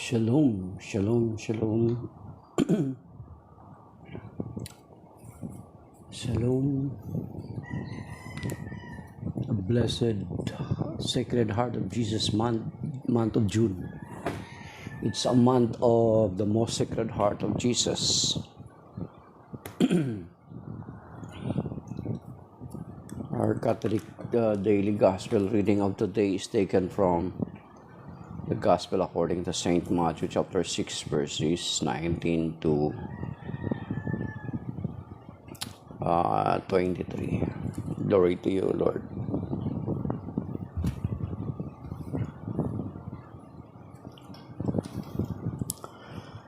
Shalom, shalom, shalom, shalom. A blessed Sacred Heart of Jesus month of June. It's a month of the most Sacred Heart of Jesus. Our Catholic daily Gospel reading of today is taken from the Gospel according to St. Matthew chapter 6 verses 19 to 23. Glory to you, Lord.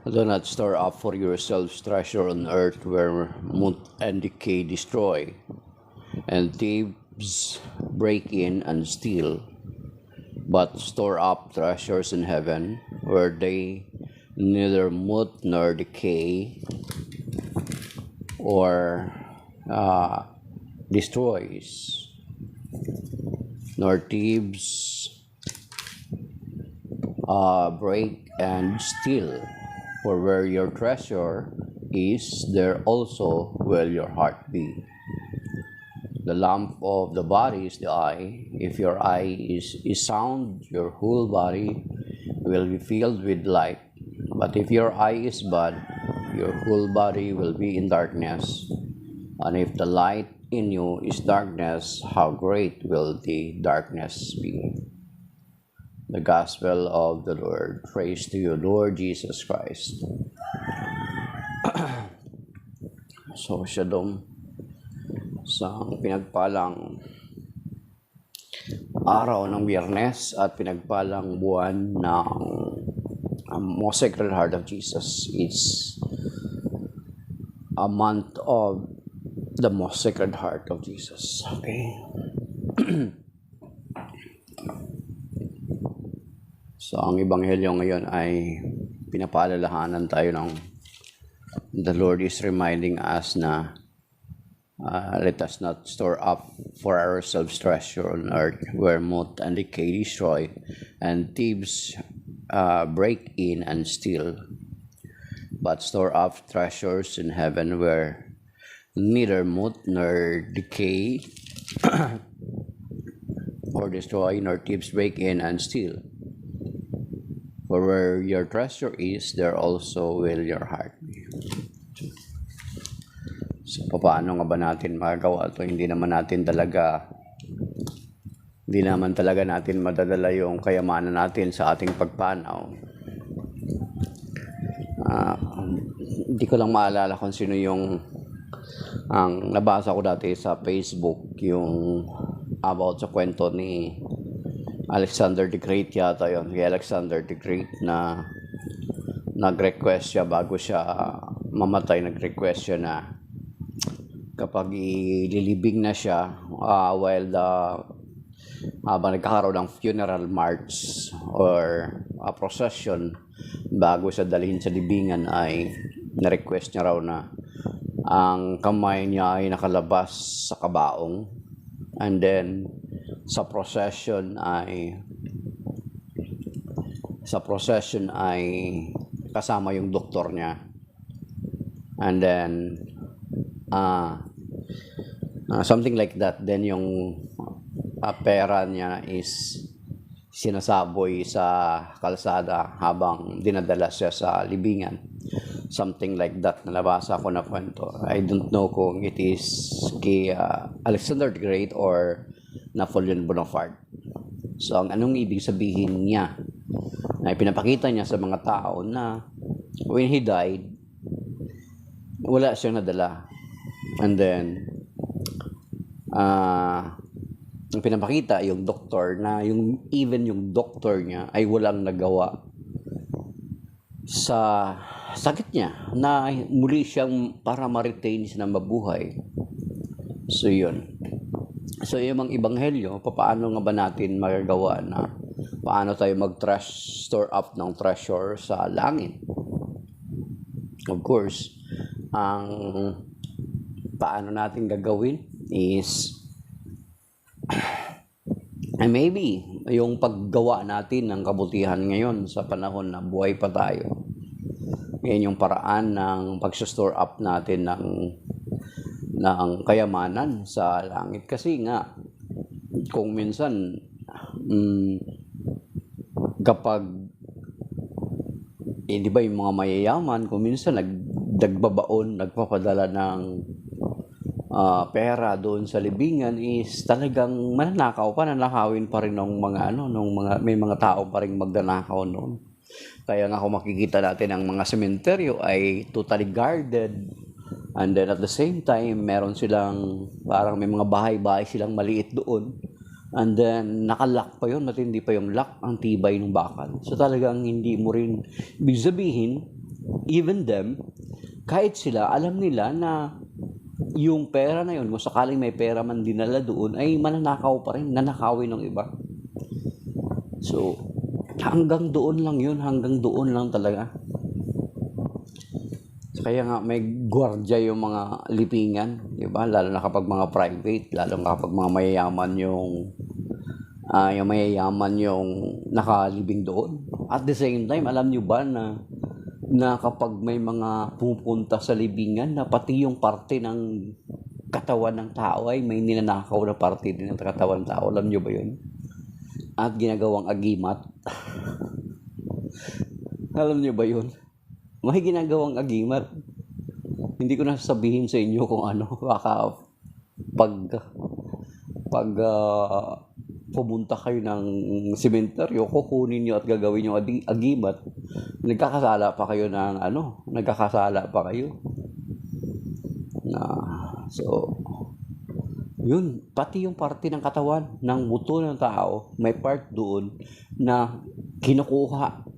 Do not store up for yourselves treasure on earth where moth and decay destroy, and thieves break in and steal. But store up treasures in heaven, where they neither moth nor decay or destroys, nor thieves break and steal. For where your treasure is, there also will your heart be. The lamp of the body is the eye. If your eye is sound, your whole body will be filled with light. But if your eye is bad, your whole body will be in darkness. And if the light in you is darkness, how great will the darkness be? The Gospel of the Lord. Praise to you, Lord Jesus Christ. So, Shalom. Sa pinagpalang araw ng Biyernes at pinagpalang buwan ng Most Sacred Heart of Jesus. It's a month of the Most Sacred Heart of Jesus. Okay. So, ang Ebanghelyo ngayon ay pinapaalalahanan tayo ng the Lord is reminding us na let us not store up for ourselves treasure on earth where moth and decay destroy and thieves break in and steal, but store up treasures in heaven where neither moth nor decay or destroy nor thieves break in and steal. For where your treasure is, there also will your heart be. So, paano nga ba natin magagawa ito? Hindi naman talaga natin madadala yung kayamanan natin sa ating pagpanaw. Hindi ko lang maalala kung sino yung ang nabasa ko dati sa Facebook, yung about sa kwento ni Alexander the Great yata yun. Kay Alexander the Great na nag-request siya bago siya mamatay, nag-request siya na kapag ililibing na siya habang nagkakaroon ng funeral march or a procession bago siya dalhin sa libingan, ay na-request niya raw na ang kamay niya ay nakalabas sa kabaong, and then sa procession ay kasama yung doktor niya, and then something like that. Then yung pera niya is sinasaboy sa kalsada habang dinadala siya sa libingan, something like that. Nalabasa ko na kwento. I don't know kung it is kay Alexander the Great or Napoleon Bonaparte. So, anong ibig sabihin niya? Na pinapakita niya sa mga tao na when he died, wala siyang nadala. And then, ang pinapakita yung doktor na even yung doktor niya ay walang nagawa sa sakit niya na muli siyang para ma-retain siya na mabuhay. So, yun. So, yung mga Ebanghelyo, paano nga ba natin magagawa na paano tayo store up ng treasure sa langit? Of course, ang paano natin gagawin is And maybe, yung paggawa natin ng kabutihan ngayon sa panahon na buhay pa tayo, yan yung paraan ng pag-store up natin ng kayamanan sa langit. Kasi nga, kung minsan, kapag, di ba yung mga mayayaman, kung minsan nagbabaon, nagpapadala ng pera doon sa libingan, is talagang mananakaw pa, nanakawin pa rin ng mga may mga tao pa rin magdanakaw noon. Kaya nga kung makikita natin ang mga sementeryo ay totally guarded, and then at the same time meron silang parang may mga bahay-bahay silang maliit doon, and then nakalock pa yun, matindi pa yung lock, ang tibay ng bakal. So talagang hindi mo rin ibig sabihin, even them, kahit sila alam nila na yung pera na yun, kung sakaling may pera man dinala doon, ay mananakaw pa rin, nanakawin ng iba. So hanggang doon lang yun, hanggang doon lang talaga. Kaya nga may gwardiya yung mga lipingan, di ba? Lalo na kapag mga private, lalo na kapag mga mayayaman yung nakalibing doon. At the same time, alam nyo ba na kapag may mga pupunta sa libingan, na pati yung parte ng katawan ng tao ay may ninanakaw na parte din ng katawan ng tao. Alam nyo ba yun? At ginagawang agimat. Alam nyo ba yun? May ginagawang agimat. Hindi ko na sabihin sa inyo kung ano. Baka pag pumunta kayo ng sementeryo, kukunin nyo at gagawin nyo agimat, nagkakasala pa kayo so yun, pati yung parte ng katawan ng buto ng tao, may part doon na kinukuha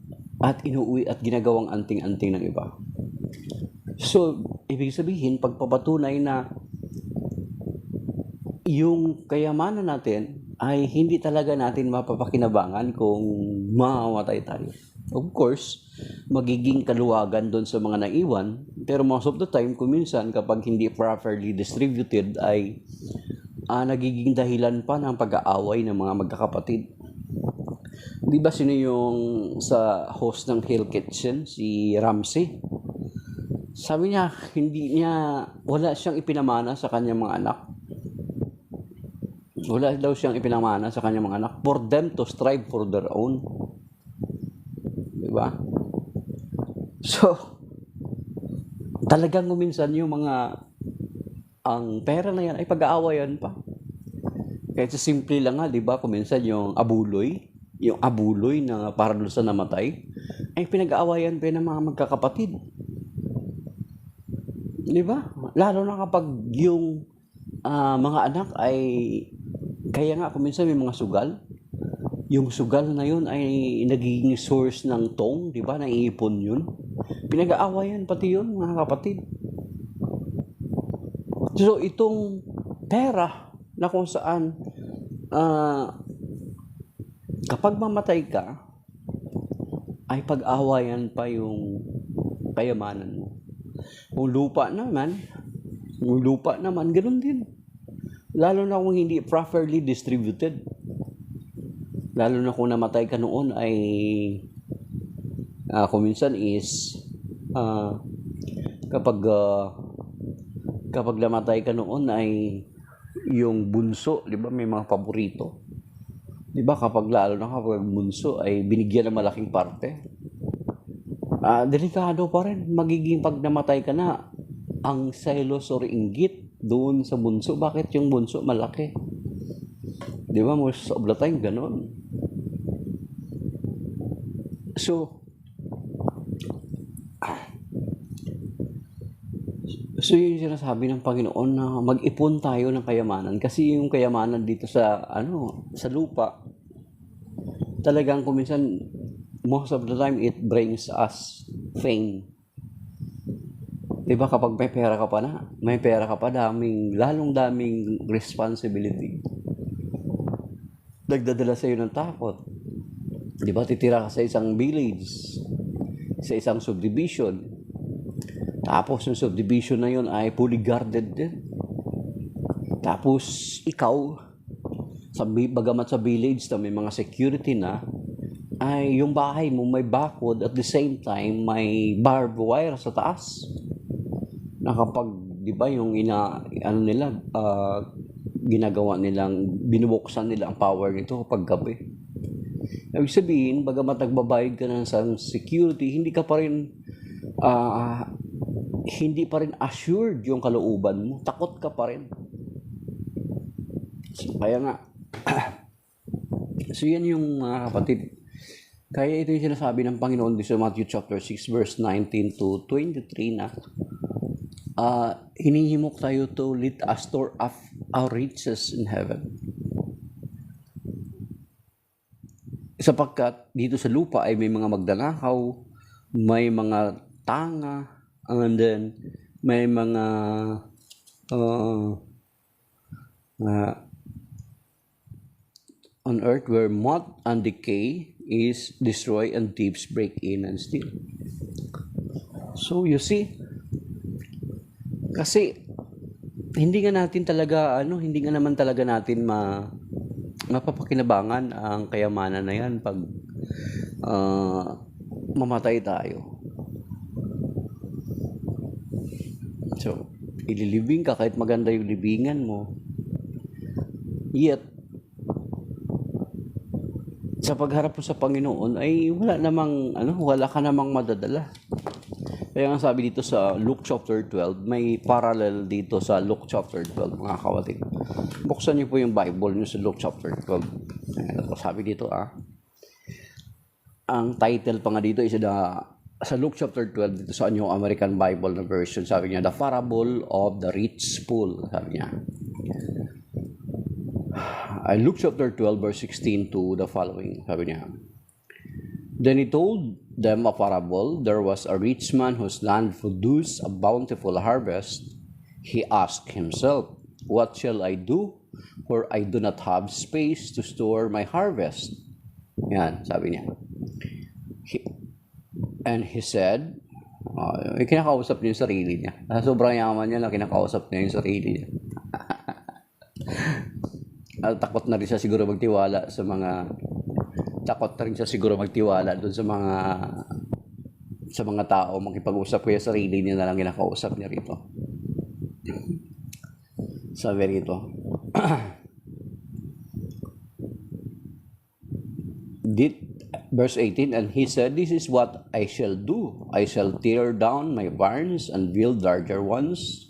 at inuwi at ginagawang anting-anting ng iba. So, ibig sabihin, pagpapatunay na yung kayamanan natin ay hindi talaga natin mapapakinabangan kung mamamatay tayo. Of course, magiging kaluwagan doon sa mga naiwan, pero most of the time, kung minsan, kapag hindi properly distributed, ay nagiging dahilan pa ng pag-aaway ng mga magkakapatid. Di ba sino yung sa host ng Hell Kitchen, si Ramsey? Sabi niya, wala siyang ipinamana sa kanyang mga anak. Wala daw siyang ipinamana sa kanyang mga anak for them to strive for their own. Di ba? So, talagang minsan yung ang pera na yan ay pag-aawayan pa. Kahit sa simple lang nga, di ba, kung minsan yung abuloy na para doon sa namatay, ay pinag-aawayan pa ng mga magkakapatid. Di ba? Lalo na kapag yung mga anak ay, kaya nga kung minsan may mga sugal, yung sugal na yun ay nagiging source ng tong, di ba? Naiipon yun. Pinag-aawayan pati yun, mga kapatid. So, itong pera na kung saan kapag mamatay ka, ay pag-awayan pa yung kayamanan mo. Kung lupa naman, ganun din. Lalo na kung hindi properly distributed. Lalo na kung namatay ka noon ay kung minsan is kapag namatay ka noon ay yung bunso, di ba, may mga paborito. Di ba, kapag bunso ay binigyan ng malaking parte. Delikado pa rin. Magiging pag namatay ka na, ang selos or inggit doon sa bunso. Bakit yung bunso malaki? Di ba, most of the time, ganon. So yung sinasabi ng Panginoon na mag-ipon tayo ng kayamanan, kasi yung kayamanan dito sa lupa, talagang kung minsan, most of the time it brings us fame. Diba, kapag may pera ka pa, lalong daming responsibility. Nagdadala sa'yo ng takot. Diba, titira ka sa isang village, sa isang subdivision. Tapos yung subdivision na yun ay fully guarded din. Tapos ikaw, bagamat sa village na may mga security na, ay yung bahay mo may bakod at the same time may barbed wire sa taas. Na kapag, di ba, yung ginagawa nilang, binubuksan nila ang power nito kapag gabi. Ibig sabihin, bagamat nagbabayad ka ng security, hindi pa rin assured yung kalooban mo. Takot ka pa rin. So, kaya nga, so yan yung kapatid. Kaya ito yung sinasabi ng Panginoon dito sa Matthew chapter 6 verse 19 to 23 na hinihimok tayo to let us store up our riches in heaven. Sapagkat dito sa lupa ay may mga magdanakaw, may mga tanga, and then may mga on earth where moth and decay is destroy and thieves break in and steal. So you see, kasi hindi nga naman talaga natin mapapakinabangan ang kayamanan na yan pag mamatay tayo. So, ililibing ka kahit maganda yung libingan mo. Yet, sa pagharap mo sa Panginoon ay wala ka namang madadala. Kaya nga sabi dito sa Luke chapter 12, may parallel dito sa Luke chapter 12, mga kapatid. Buksan niyo po yung Bible niyo sa Luke chapter 12. Sabi dito ang title pa nga dito is sa Luke chapter 12 dito sa New American Bible na version, sabi niya, The Parable of the Rich Fool, sabi niya. Luke chapter 12 verse 16 to the following, sabi niya. Then he told them a parable. There was a rich man whose land produced a bountiful harvest. He asked himself, what shall I do, for I do not have space to store my harvest? Yan, sabi niya. And he said, kinakausap niya yung sarili niya. Sobrang yaman niya na kinakausap niya yung sarili niya. Takot na rin siya siguro magtiwala doon sa mga tao, makipag-usap kaya sarili niya na lang kinakausap niya rito. Sabi rito. Verse 18, and he said, this is what I shall do. I shall tear down my barns and build larger ones.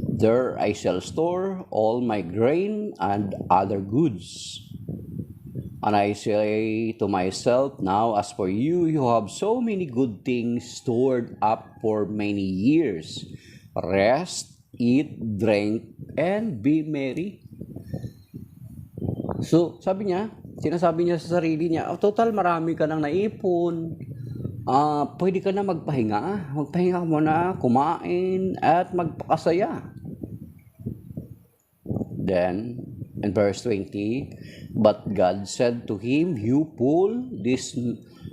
There I shall store all my grain and other goods. And I say to myself, now as for you, you have so many good things stored up for many years. Rest, eat, drink, and be merry. So, sinasabi niya sa sarili niya, total marami ka nang naipon. Pwede ka na magpahinga. Magpahinga ka muna, kumain, at magpakasaya. Then, in verse 20, but God said to him, you fool, this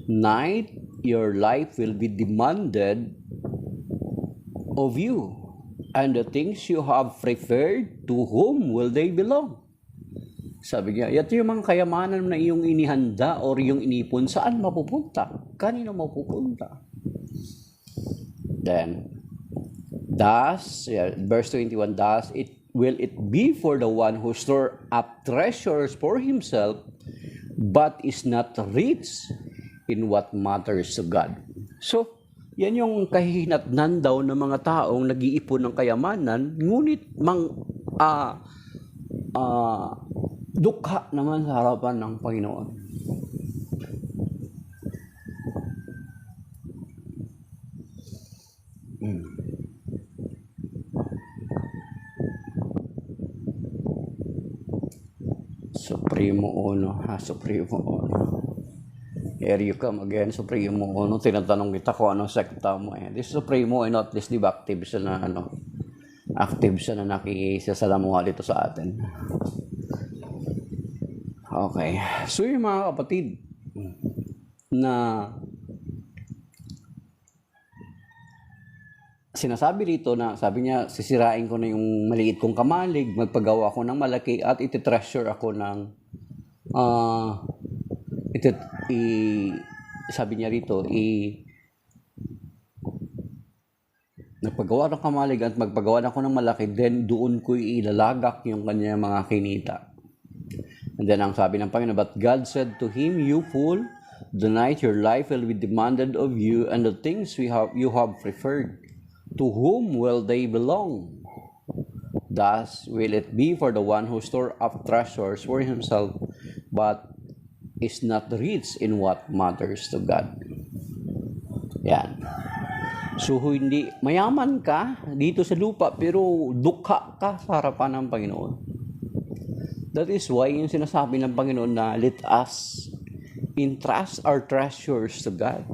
night your life will be demanded of you, and the things you have prepared, to whom will they belong? Sabi niya, ito yung mga kayamanan na iyong inihanda or yung inipon, saan mapupunta? Kanino mapupunta? Then, verse 21, will it be for the one who store up treasures for himself, but is not rich in what matters to God? So, yan yung kahihinatnan daw ng mga taong nag-iipon ng kayamanan, ngunit dukha naman sa harapan ng Panginoon. Supremo Uno. Here you come again, Supremo Uno. Tinatanong kita kung anong sekta mo. This Supremo ay not least, di ba, active siya na nakikisasalamuha dito sa atin. Okay. So yung mga kapatid na sinasabi rito na, sabi niya, sisirain ko na yung maliit kong kamalig, magpagawa ako ng malaki at ititreasure ako ng ah ito, sabi niya rito, nagpagawa ng kamaligan at magpagawa ako ng malaki, then doon ko ilalagak yung kanya mga kinita. And then ang sabi ng Panginoon, but God said to him, you fool, tonight your life will be demanded of you, and the things you have preferred, to whom will they belong? Thus will it be for the one who store up treasures for himself, but is not rich in what matters to God. Yan. So, hindi, mayaman ka dito sa lupa, pero dukha ka sa harapan ng Panginoon. That is why yung sinasabi ng Panginoon na let us entrust our treasures to God.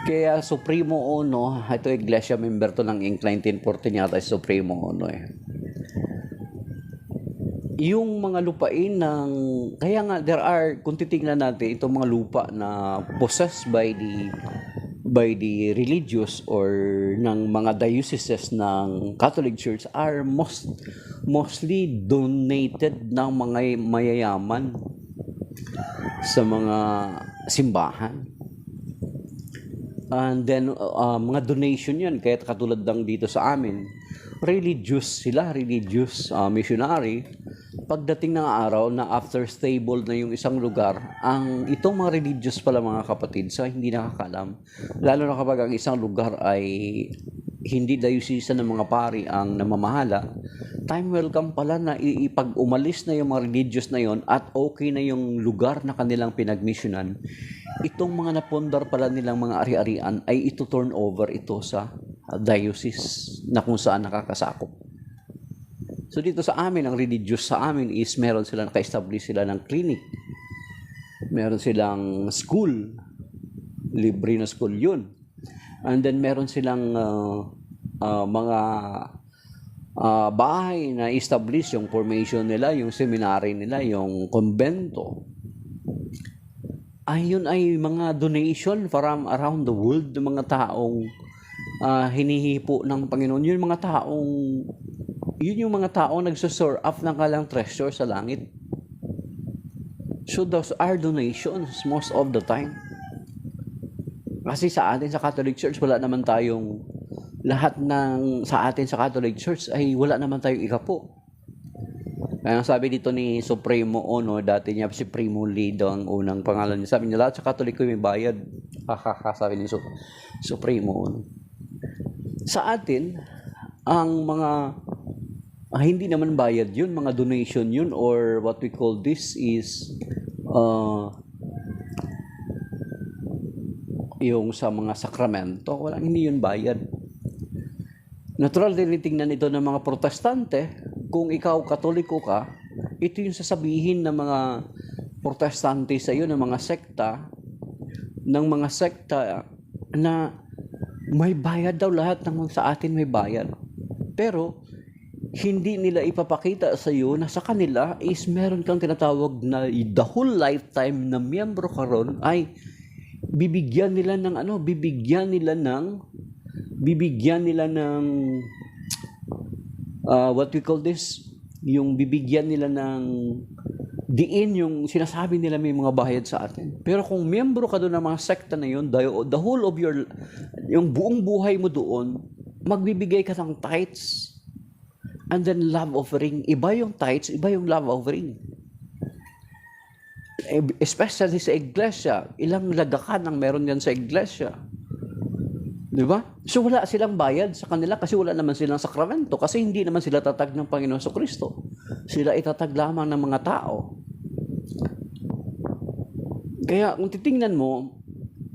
Kaya Supremo Ono, ito iglesia member to ng Inc. 1914 yata, Supremo Ono yung mga lupain ng, kaya nga there are, kung titingnan natin itong mga lupa na possessed by the religious or ng mga dioceses ng Catholic Church are mostly donated ng mga mayayaman sa mga simbahan. And then mga donation yan, kaya katulad lang dito sa amin, religious missionary. Pagdating ng araw na after stable na yung isang lugar, itong mga religious pala mga kapatid, sa hindi nakakalam, lalo na kapag ang isang lugar ay hindi dayusisan ng mga pari ang namamahala, time will come pala na ipag umalis na yung mga religious na yon at okay na yung lugar na kanilang pinagmissionan, itong mga napundar pala nilang mga ari-arian ay ito turn over ito sa diocese na kung saan nakakasakop. So dito sa amin, ang religious sa amin is meron sila, naka-establish sila ng clinic. Meron silang school. Libre na school yun. And then meron silang mga bahay na establish yung formation nila, yung seminary nila, yung konbento. Ayun ay mga donation from around the world ng mga taong hinihipo ng Panginoon. Yun yung mga taong nagsusore up ng kalang treasure sa langit. So those are donations most of the time. Kasi sa atin sa Catholic Church, wala naman tayong sa atin sa Catholic Church ay wala naman tayong ikapo. Kaya sabi dito ni Supremo Ono, dati niya si Primo Lido ang unang pangalan niya. Sabi niya, lahat sa Catholic ko may bayad. Sabi ni Supremo Ono. Sa atin, ang mga hindi naman bayad yun, mga donation yun, or what we call this is yung sa mga sakramento, hindi yun bayad. Natural din tingnan ito ng mga protestante. Kung ikaw katoliko ka, ito yung sasabihin ng mga protestante sa iyo, ng mga sekta na may bayad daw, lahat ng sa atin may bayad. Pero hindi nila ipapakita sa iyo na sa kanila is meron kang tinatawag na the whole lifetime na miyembro ka ron ay bibigyan nila ng what we call this, yung bibigyan nila ng diin, yung sinasabi nila may mga bayad sa atin. Pero kung miyembro ka doon ng mga sekta na yun, the whole of yung buong buhay mo doon, magbibigay ka ng tithes. And then love offering, iba yung tithes, iba yung love offering. Especially sa iglesia, ilang lagakan ang meron yan sa iglesia. Di ba? So wala silang bayad sa kanila kasi wala naman silang sakramento, kasi hindi naman sila tatag ng Panginoon Kristo. Sila itatag lamang ng mga tao. Kaya kung titingnan mo,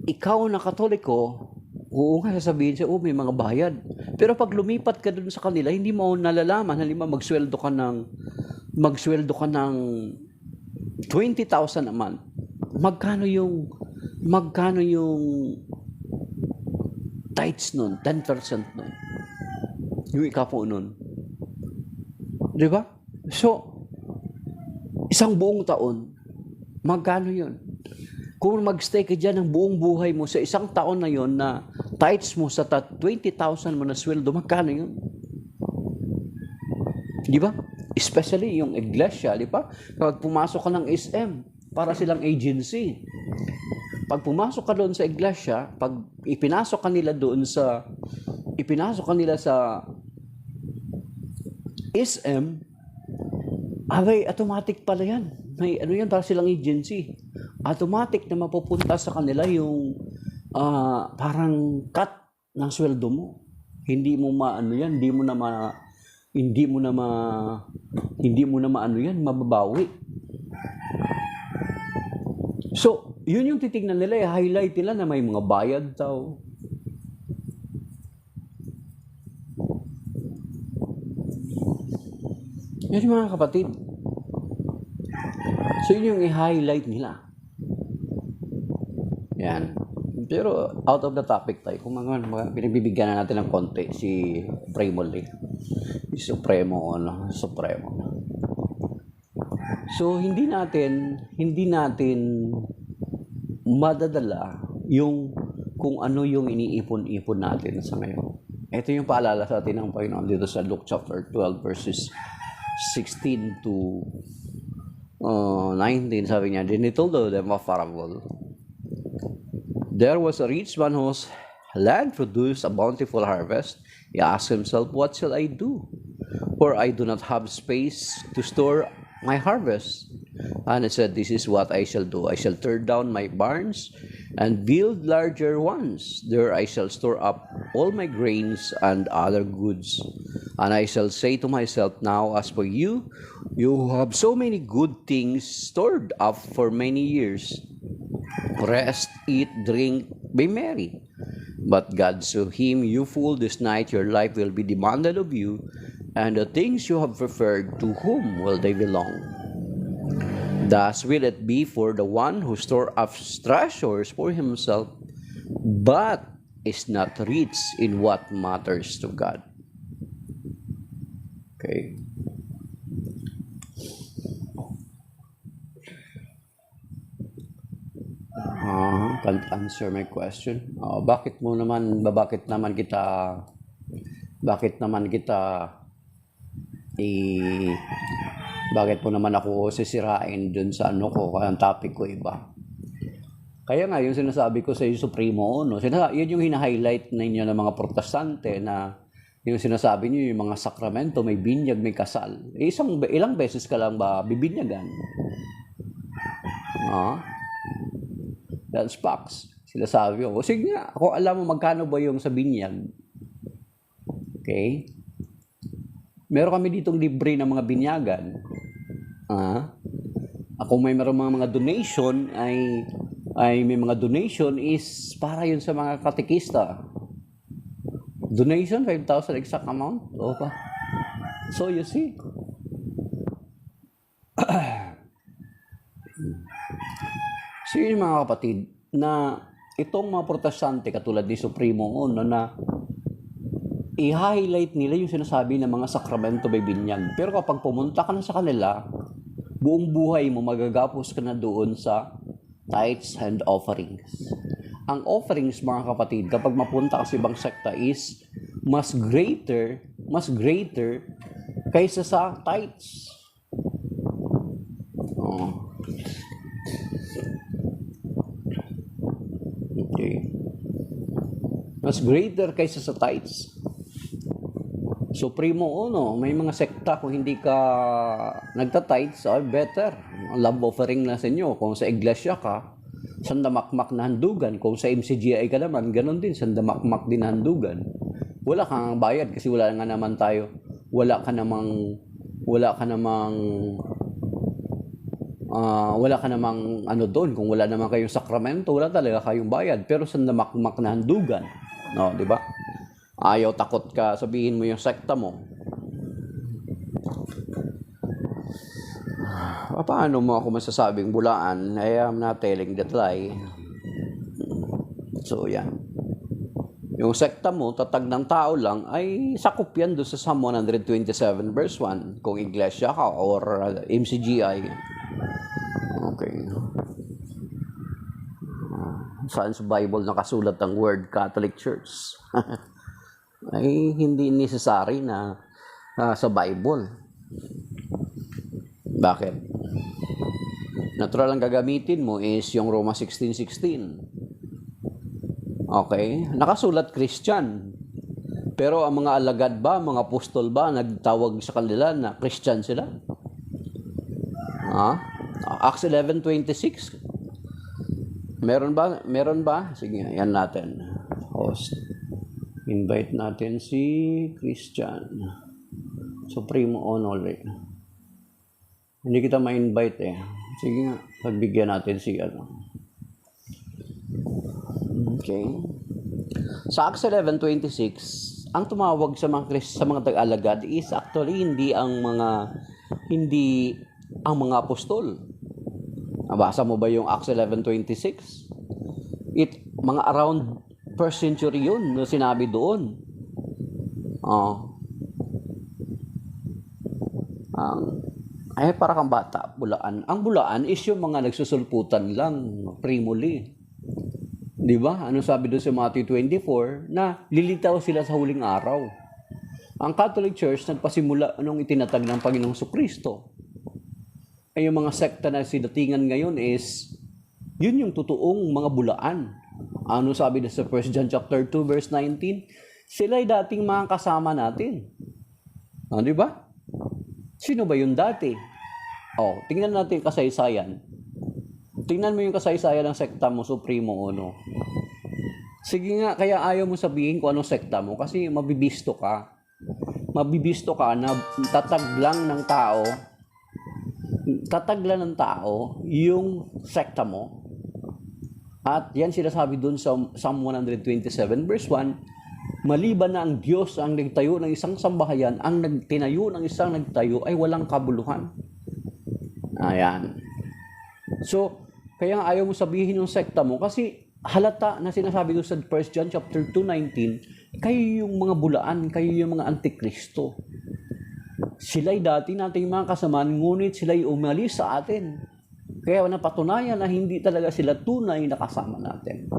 ikaw na Katoliko, oo nga, sasabihin siya, may mga bayad. Pero pag lumipat ka dun sa kanila, hindi mo nalalaman. Halimbawa, magsweldo ka ng 20,000 a month. Magkano yung tithes nun? 10% nun. Yung ikapo nun. Di ba? So, isang buong taon, magkano yun? Kung mag-stay ka dyan ng buong buhay mo sa isang taon na yon na tithes mo sa 20,000 mo na sweldo, magkano yun? Di ba? Especially yung iglesia, di ba? Kapag pumasok ka ng SM, para silang agency. Pag pumasok ka doon sa iglesia, pag ipinasok ka nila sa SM, abay, automatic pala yan. May ano yan, para silang agency. Automatic na mapupunta sa kanila yung parang cut ng sweldo mo. Hindi mo maano yan, mababawi. So, yun yung titignan nila, highlight nila na may mga bayad daw. Yan yung mga kapatid. So, yun yung i-highlight nila. Yan. Pero, out of the topic tayo. Kung pinagbibigyan na natin ng konti si Primo Lee. Supremo. So, hindi natin madadala yung kung ano yung iniipon-ipon natin sa ngayon. Ito yung paalala sa atin ng Panginoon dito sa Luke chapter 12 verses 16 to 19. Sabi niya, then he told them a parable. There was a rich man whose land produced a bountiful harvest. He asked himself, what shall I do? For I do not have space to store my harvest. And he said, this is what I shall do. I shall tear down my barns and build larger ones. There I shall store up all my grains and other goods. And I shall say to myself, now as for you, you have so many good things stored up for many years. Rest, eat, drink, be merry. But God said to him, you fool, this night your life will be demanded of you, and the things you have prepared, to whom will they belong? Thus will it be for the one who stores up treasures for himself, but is not rich in what matters to God. Okay. Can't answer my question. Bakit mo naman ako sisirain dun sa ano ko, ang topic ko iba. Kaya nga, yung sinasabi ko sa Supremo, yun yung hina-highlight ninyo ng mga protestante na yung sinasabi niyo yung mga sakramento, may binyag, may kasal. Ilang beses ka lang ba bibinyagan? That's facts. Sila sabi ko, sige nga, kung alam mo magkano ba yung sa binyag. Okay? Meron kami ditong libre ng mga binyagan. Kung may meron mga donation, ay may mga donation is para yun sa mga katekista. Donation, 5,000 exact amount. Okay. So, you see. So, yun mga kapatid, na itong mga protestante katulad ni Supremo na i-highlight nila yung sinasabi ng mga sakramento may binyag. Pero kapag pumunta ka na sa kanila, buong buhay mo magagapos ka na doon sa tithes and offerings. Ang offerings, mga kapatid, kapag mapunta ka sa ibang sekta is mas greater kaysa sa tithes. Okay. Mas greater kaysa sa tithes. Supremo may mga sekta kung hindi ka nagta-tithes, better. Love offering na sa inyo. Kung sa iglesia ka, sandamakmak na handugan. Kung sa MCGI ka naman, ganun din, sandamakmak din na handugan. Wala kang bayad kasi wala ka namang ano doon. Kung wala naman kayong sakramento, wala talaga kayong bayad. Pero sandamakmak na handugan. No, di ba? Ayaw, takot ka, sabihin mo yung sekta mo. Paano mo ako masasabing bulaan? I am not telling that lie. So, yan. Yung sekta mo, tatag ng tao lang, ay sakop yan doon sa Psalm 127 verse 1. Kung iglesia ka or MCGI. Okay. Saan sa Bible nakasulat ang word Catholic Church? Ay hindi necessary na sa Bible. Bakit? Natural ang gagamitin mo is yung Roma 16:16. Okay? Nakasulat Christian. Pero ang mga alagad ba, mga apostol ba, nagtawag sa kanila na Christian sila? Acts 11:26. Meron ba? Meron ba? Sige, yan natin. Host. Invite natin si Christian. Supremo Honor. Hindi kita ma-invite eh. Sige nga, pagbigyan natin si Okay. Sa Acts 11:26, ang tumawag sa mga tag-alagad is actually hindi ang mga apostol. Nabasa mo ba yung Acts 11:26? Mga around first century yun na sinabi doon. Para kang bata, bulaan. Ang bulaan is yung mga nagsusulputan lang, primuli. Di ba? Ano sabi doon sa Matthew 24? Na lilitaw sila sa huling araw. Ang Catholic Church nagpasimula nung itinatag ng Panginoong Jesucristo. Ay yung mga sekta na sidatingan ngayon is, yun yung totoong mga bulaan. Ano sabi doon sa 1 John chapter 2 verse 19? Sila ay dating mga kasama natin. Di ba? Sino ba yun dati? Tingnan natin yung kasaysayan. Tingnan mo yung kasaysayan ng sekta mo, Supremo Ono. Sige nga, kaya ayaw mo sabihin kung anong sekta mo kasi mabibisto ka. Mabibisto ka na tataglang ng tao yung sekta mo. At yan sinasabi dun sa Psalm 127 verse 1, maliban na ang Diyos ang nagtayo ng isang sambahayan, ang tinayo ng isang nagtayo ay walang kabuluhan. Ayan. So, kaya ayaw mo sabihin yung sekta mo kasi halata na sinasabi ko sa 1 John chapter 2:19, kayo yung mga bulaan, kayo yung mga antikristo. Sila'y dati nating mga kasamaan, ngunit sila'y umalis sa atin. Kaya napatunayan na hindi talaga sila tunay na kasama natin.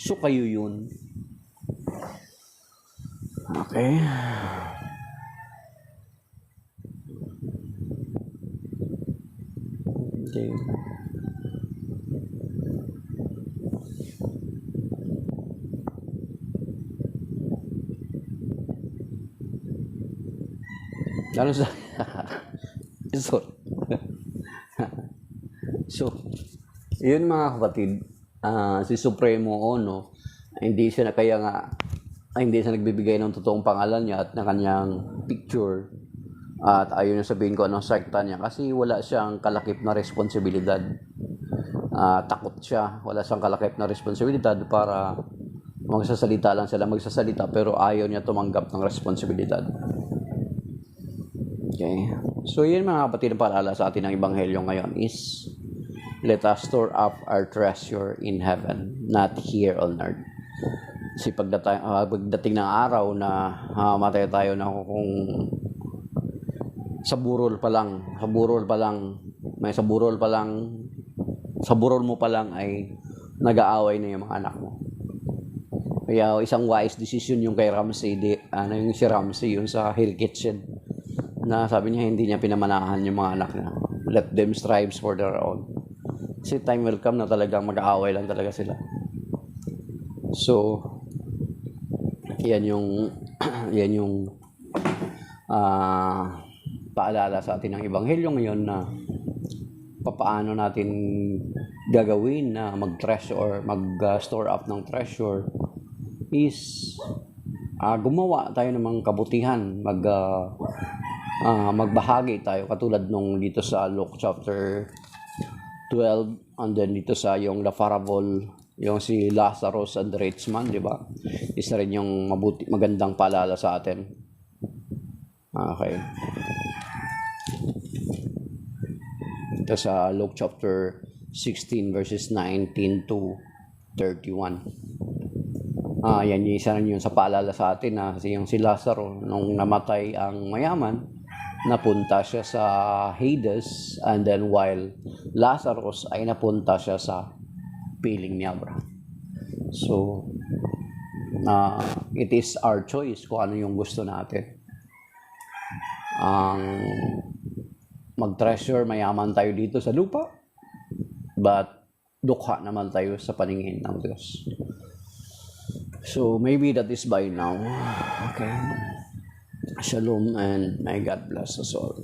So kayo yun. Okay. Okay. Ano sa So, yun mga kapatid, si Supremo Ono, hindi siya nagbibigay ng totoong pangalan niya at ng kanyang picture. At ayaw niya sabihin ko anong sekta niya kasi wala siyang kalakip na responsibilidad. Takot siya, wala siyang kalakip na responsibilidad para magsasalita lang sila magsasalita pero ayaw niya tumanggap ng responsibilidad. Okay. So yun mga kapatid, ang paalala sa atin ng Ebanghelyo ngayon is let us store up our treasure in heaven, not here on earth. Kasi pagdating ng araw na matay tayo na kung sa burol mo pa lang ay nag-aaway na yung mga anak mo. Kaya isang wise decision yung kay Ramsey, yung si Ramsey yung sa Hell Kitchen. Na sabi niya hindi niya pinamanahan yung mga anak niya. Let them strive for their own. Kasi time will come na talagang mag-aaway lang talaga sila. So, yan yung paalala sa atin ng Ebanghelyo ngayon na paano natin gagawin na mag-store up ng treasure is gumawa tayo ng mga kabutihan, magbahagi tayo katulad nung dito sa Luke chapter 12 and then dito sa yung the parable yung si Lazarus and the rich man, di ba? Isa rin yung magandang paalala sa atin. Okay. Dito sa Luke chapter 16 verses 19 to 31. Yan yung isa rin yung sa paalala sa atin na yung si Lazarus nung namatay ang mayaman, napunta siya sa Hades, and then while Lazarus ay napunta siya sa piling ni Abraham. So, it is our choice kung ano yung gusto natin. ang mag-treasure, mayaman tayo dito sa lupa, but dukha naman tayo sa paningin ng Diyos. So maybe that is by now. Okay. Shalom and may God bless us all.